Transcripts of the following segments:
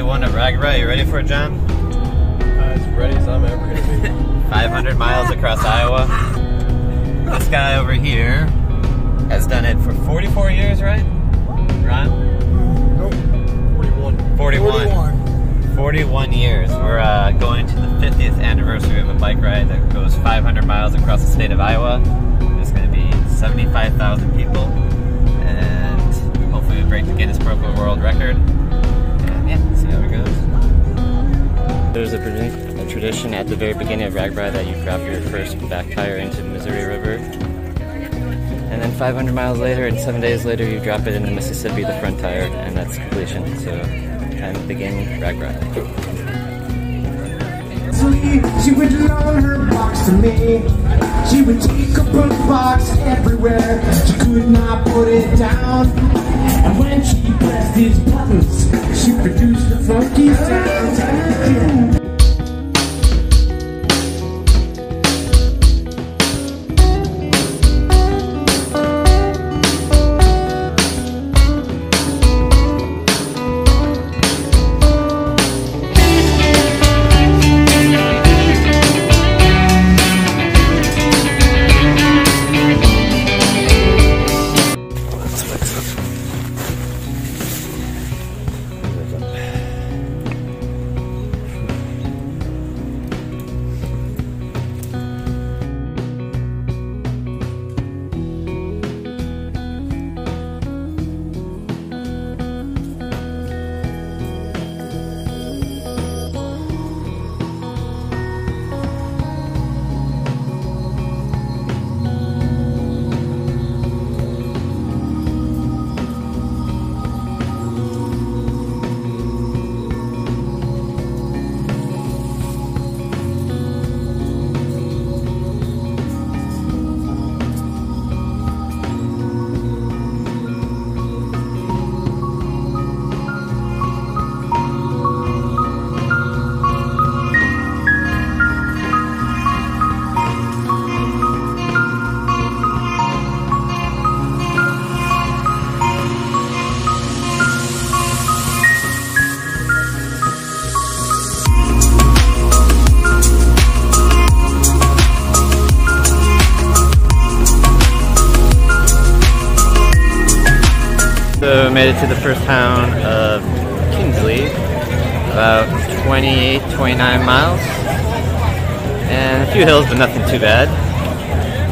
Day one of RAGBRAI. You ready for it, John? As ready as I'm ever going to be. 500 miles across Iowa. This guy over here has done it for 44 years, right? Ron? Nope. 41. 41 years. We're going to the 50th anniversary of a bike ride that goes 500 miles across the state of Iowa. There's going to be 75,000 people, and hopefully we break the Guinness Book of World Record. And yeah, see how it goes. There's a tradition at the very beginning of RAGBRAI that you drop your first back tire into the Missouri River. And then 500 miles later and 7 days later you drop it in the Mississippi, the front tire, and that's completion. So, time to begin RAGBRAI. She would loan her box to me. She would take a book box everywhere. She could not put it down. And when she pressed these buttons, she produced the funky sound. So we made it to the first town of Kingsley, about 28, 29 miles, and a few hills, but nothing too bad.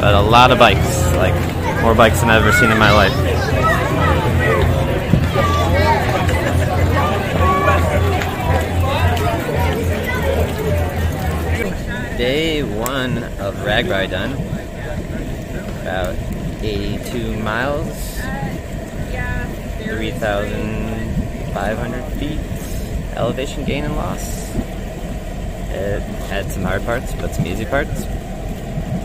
But a lot of bikes, like more bikes than I've ever seen in my life. Day one of RAGBRAI done, about 82 miles. 3,500 feet elevation gain and loss. It had some hard parts, but some easy parts.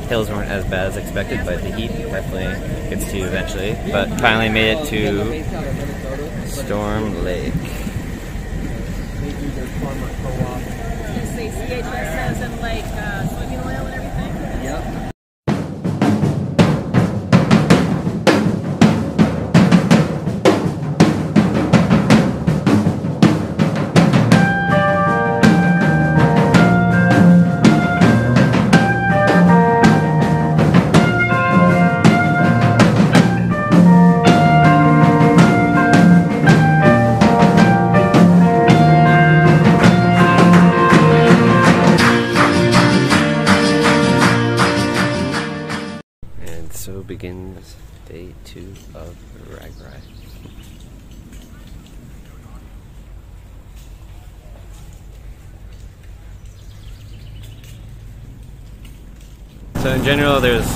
Hills weren't as bad as expected, but the heat definitely gets to you eventually. But finally made it to Storm Lake. Say CHS and like soybean oil and everything? Yep. So begins day two of RAGBRAI. So in general, there's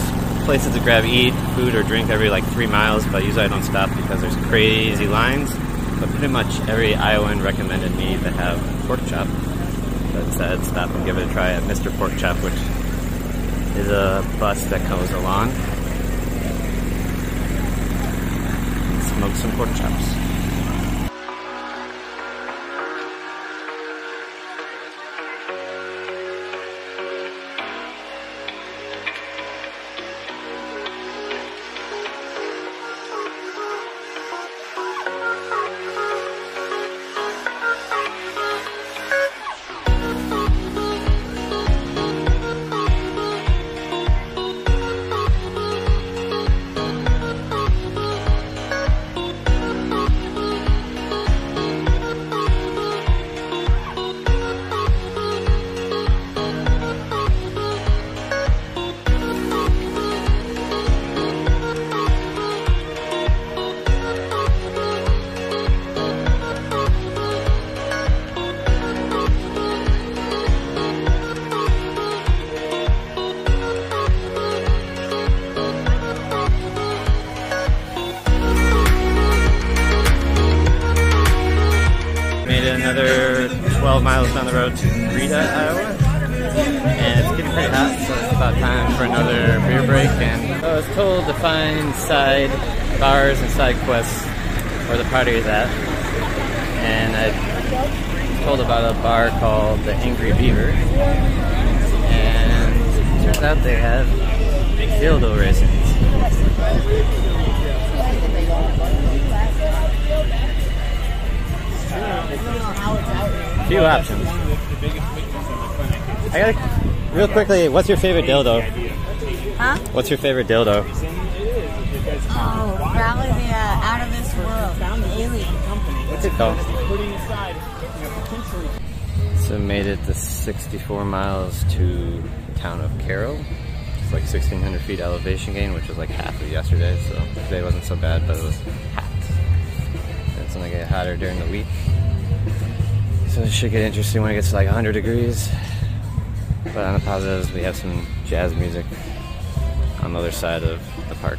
places to grab eat, food, or drink every like 3 miles, but usually I don't stop because there's crazy lines. But pretty much every Iowan recommended me to have pork chop. So I said stop and give it a try at Mr. Pork Chop, which is a bus that goes along. Smoke some pork chops. 12 miles down the road to Rita, Iowa. And it's getting pretty hot, so it's about time for another beer break. And I was told to find side bars and side quests where the party is at. And I was told about a bar called the Angry Beaver. And it turns out they have dildo racing. Few options. I gotta, real quickly, what's your favorite dildo? Huh? What's your favorite dildo? Oh, probably the Out of This World, the alien. What's it called? So made it the 64 miles to the town of Carroll. It's like 1,600 feet elevation gain, which was like half of yesterday, so today wasn't so bad, but it was hot. It's gonna get hotter during the week. So it should get interesting when it gets to like 100 degrees. But on the positives, we have some jazz music on the other side of the park.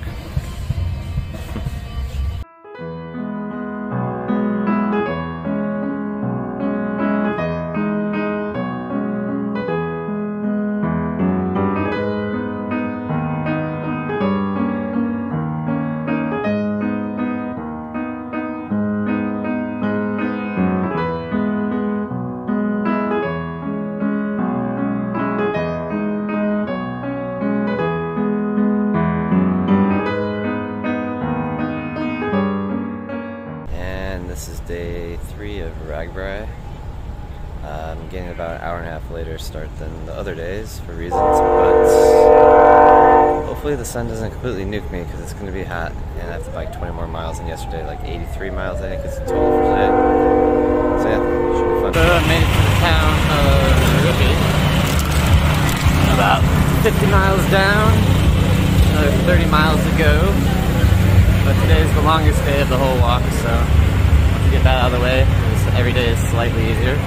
This is day 3 of RAGBRAI. I'm getting about an hour and a half later start than the other days for reasons, but hopefully the sun doesn't completely nuke me because it's going to be hot and I have to bike 20 more miles than yesterday, like 83 miles I think is the total for today. So yeah, should be fun. So I made it to the town of Ruby. About 50 miles down, another 30 miles to go, but today's the longest day of the whole walk, so get that out of the way. Every day is slightly easier.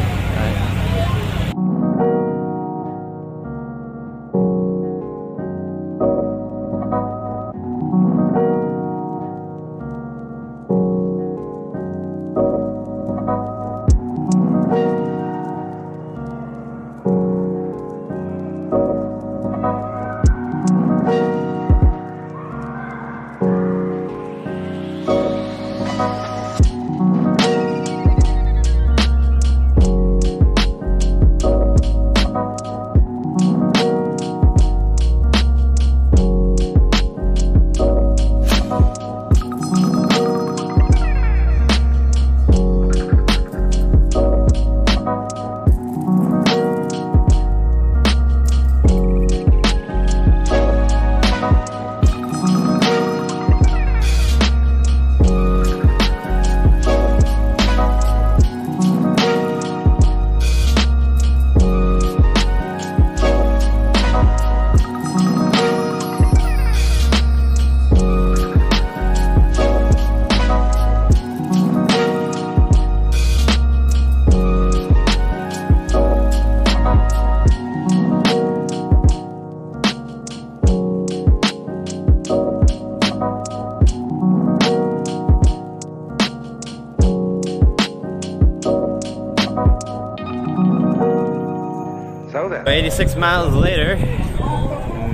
So then. 86 miles later,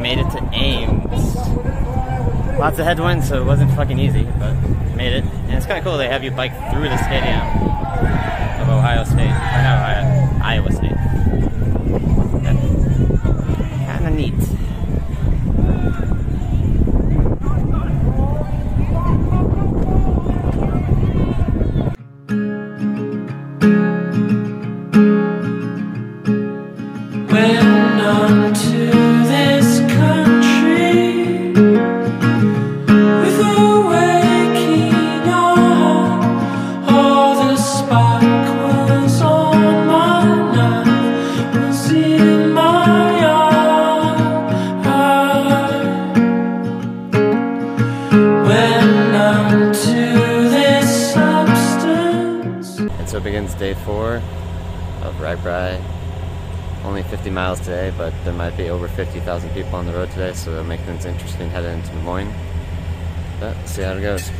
made it to Ames. Lots of headwinds, so it wasn't fucking easy, but made it. And it's kind of cool they have you bike through the stadium of Ohio State. Or no, Iowa State. Kind of neat. So begins day 4 of RAGBRAI. Only 50 miles today, but there might be over 50,000 people on the road today, so it'll make things interesting heading into Des Moines. But see how it goes.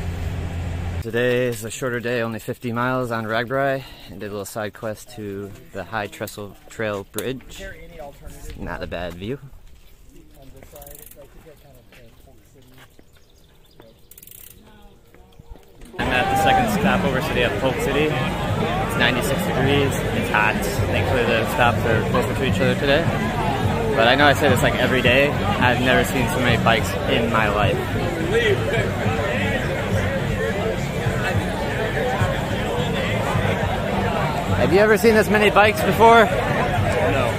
Today is a shorter day, only 50 miles on RAGBRAI, and did a little side quest to the High Trestle Trail Bridge. Not a bad view. I'm at the second stopover city of Polk City. It's 96 degrees, it's hot. Thankfully the stops are closer to each other today. But I know I say this like every day, I've never seen so many bikes in my life. Have you ever seen this many bikes before? No.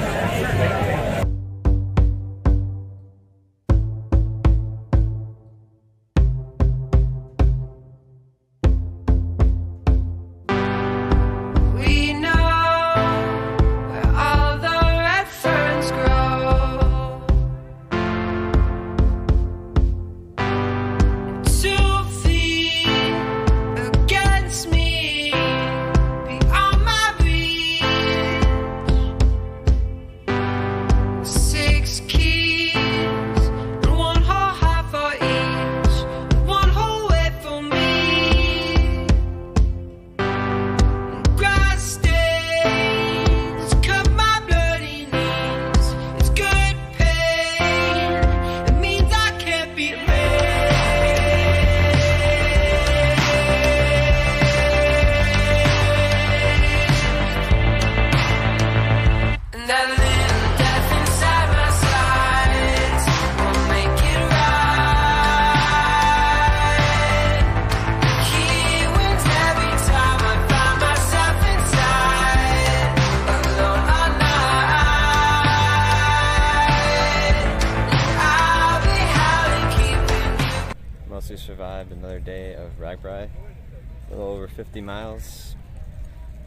We survived another day of RAGBRAI, a little over 50 miles.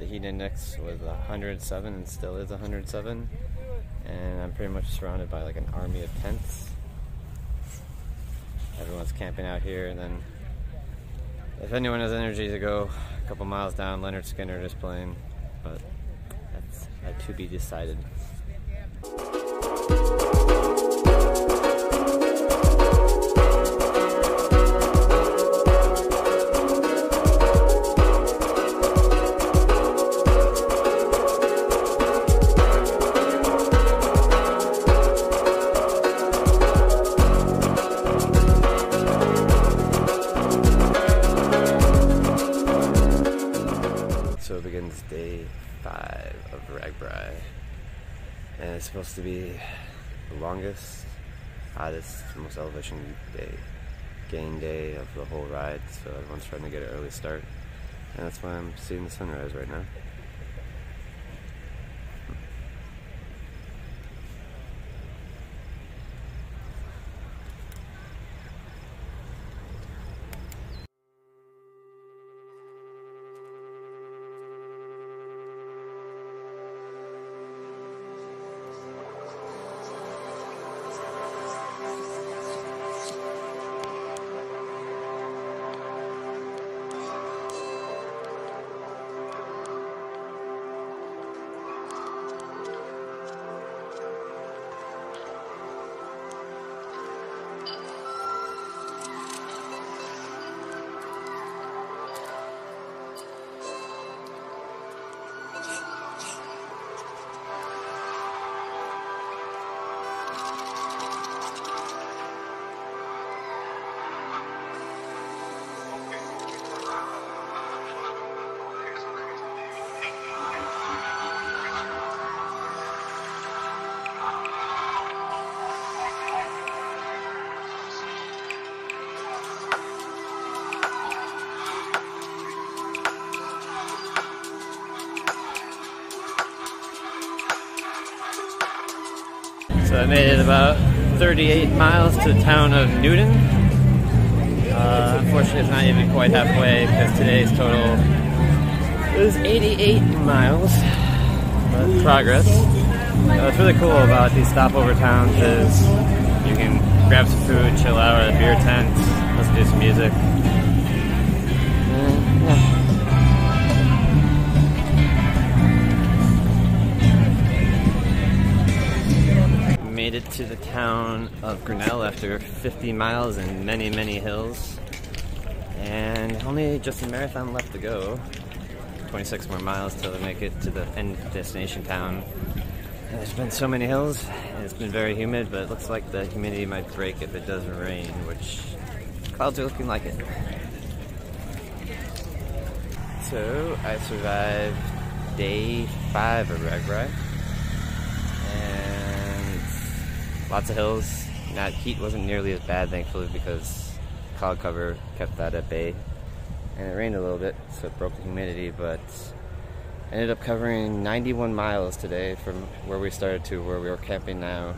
The heat index was 107 and still is 107, and I'm pretty much surrounded by like an army of tents. Everyone's camping out here, and then if anyone has energy to go a couple miles down, Lynyrd Skynyrd is playing, but that's to be decided. So begins day 5 of RAGBRAI, and it's supposed to be the longest, hottest, most elevation gain day of the whole ride, so everyone's trying to get an early start, and that's why I'm seeing the sunrise right now. So I made it about 38 miles to the town of Newton. Unfortunately, it's not even quite halfway because today's total is 88 miles. But progress. What's really cool about these stopover towns is you can grab some food, chill out at a beer tent, listen to some music. Made it to the town of Grinnell after 50 miles and many, many hills. And only just a marathon left to go. 26 more miles till we make it to the end destination town. And there's been so many hills, and it's been very humid, but it looks like the humidity might break if it doesn't rain, which clouds are looking like it. So I survived day 5 of RAGBRAI, and lots of hills. Heat wasn't nearly as bad, thankfully, because cloud cover kept that at bay. And it rained a little bit, so it broke the humidity, but I ended up covering 91 miles today from where we started to where we were camping now.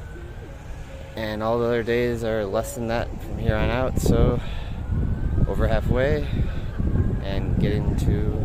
And all the other days are less than that from here on out, so over halfway and getting to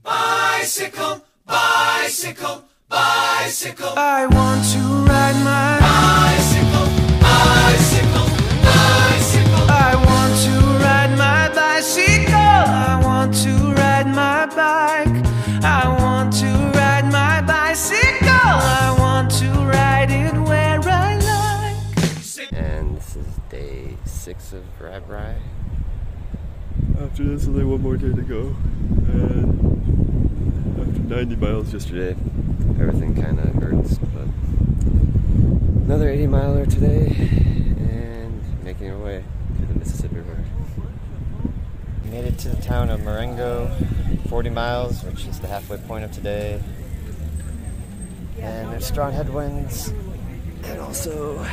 bicycle, bicycle, bicycle. I want to ride my bicycle, bicycle, bicycle. I want to ride my bicycle. I want to ride my bike. I want to ride my bicycle. I want to ride it where I like. And this is day 6 of RAGBRAI. After this, only one more day to go. And after 90 miles yesterday, everything kind of hurts, but another 80 miler today, and making our way to the Mississippi River. We made it to the town of Marengo, 40 miles, which is the halfway point of today. And there's strong headwinds, and also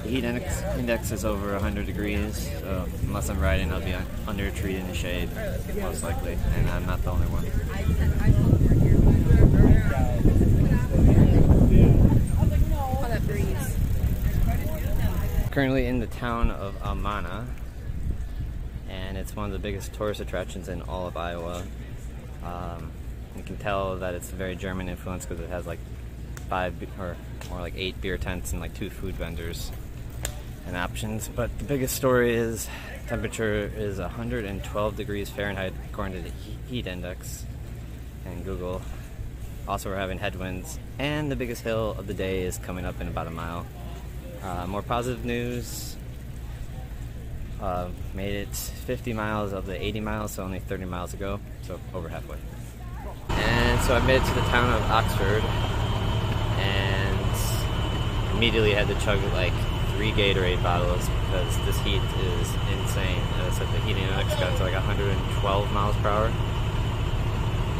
the heat index is over 100 degrees, so unless I'm riding, I'll be under a tree in the shade, most likely, and I'm not the only one. Oh, that breeze. Currently in the town of Amana, and it's one of the biggest tourist attractions in all of Iowa. You can tell that it's very German influence because it has like 5 or more like 8 beer tents and like 2 food vendors and options. But the biggest story is temperature is 112 degrees Fahrenheit according to the heat index and Google. Also, we're having headwinds, and the biggest hill of the day is coming up in about a mile. More positive news, made it 50 miles of the 80 miles, so only 30 miles to go, so over halfway. And so I made it to the town of Oxford, and immediately had to chug like 3 Gatorade bottles because this heat is insane. So the heating index got to like 112 miles per hour.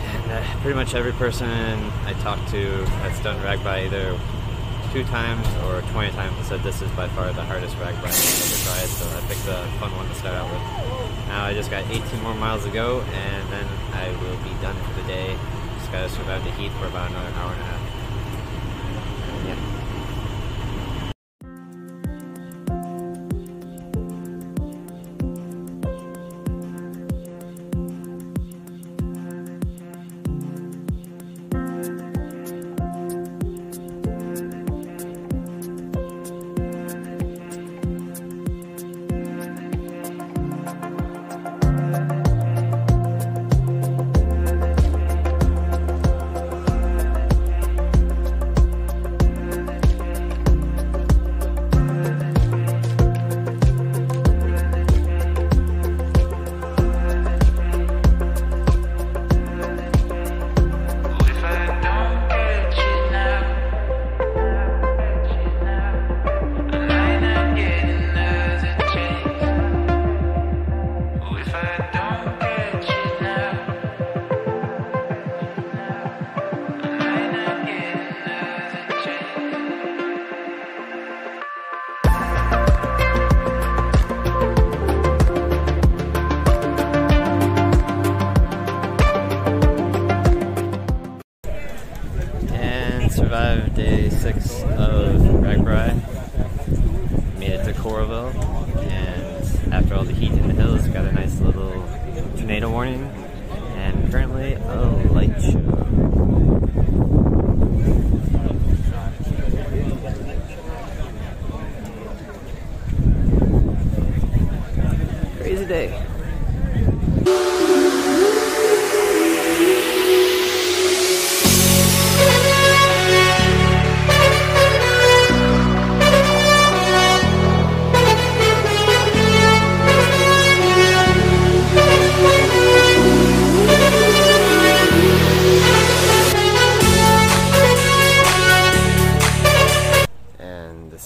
And pretty much every person I talked to that's done RAGBRAI either 2 times or 20 times said this is by far the hardest RAGBRAI I've ever tried, so I picked a fun one to start out with. Now I just got 18 more miles to go, and then I will be done for the day. Just gotta survive the heat for about another hour and a half. Yeah. Survived day 6 of RAGBRAI. Made it to Coralville, and after all the heat in the hills, got a nice little tornado warning, and currently a light show. Crazy day.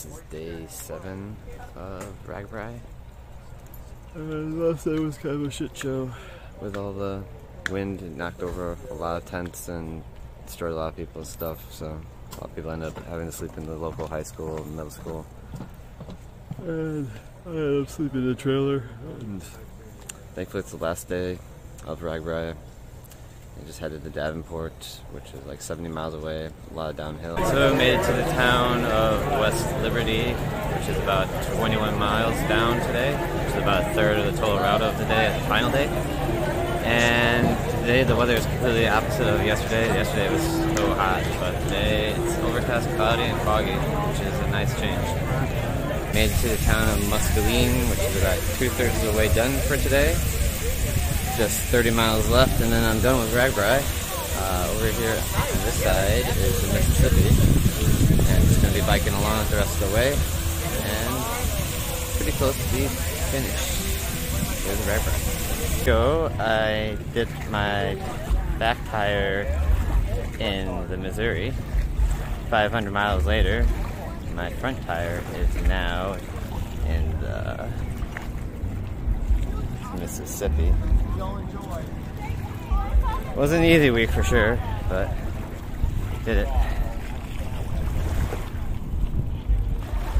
is day 7 of RAGBRAI. Last day was kind of a shit show. With all the wind, it knocked over a lot of tents and destroyed a lot of people's stuff, so a lot of people ended up having to sleep in the local high school and middle school. And I ended up sleeping in a trailer. And thankfully it's the last day of RAGBRAI. I just headed to Davenport, which is like 70 miles away, a lot of downhill. So we made it to the town of West Liberty, which is about 21 miles down today, which is about a third of the total route of the day, the final day. And today the weather is completely opposite of yesterday. Yesterday was so hot, but today it's overcast, cloudy, and foggy, which is a nice change. Made it to the town of Muscatine, which is about 2/3 of the way done for today. Just 30 miles left, and then I'm done with RAGBRAI. Over here on this side is the Mississippi, and just going to be biking along the rest of the way, and pretty close to be finished with RAGBRAI. So I dipped my back tire in the Missouri. 500 miles later, my front tire is now in the Mississippi. Wasn't an easy week for sure, but did it.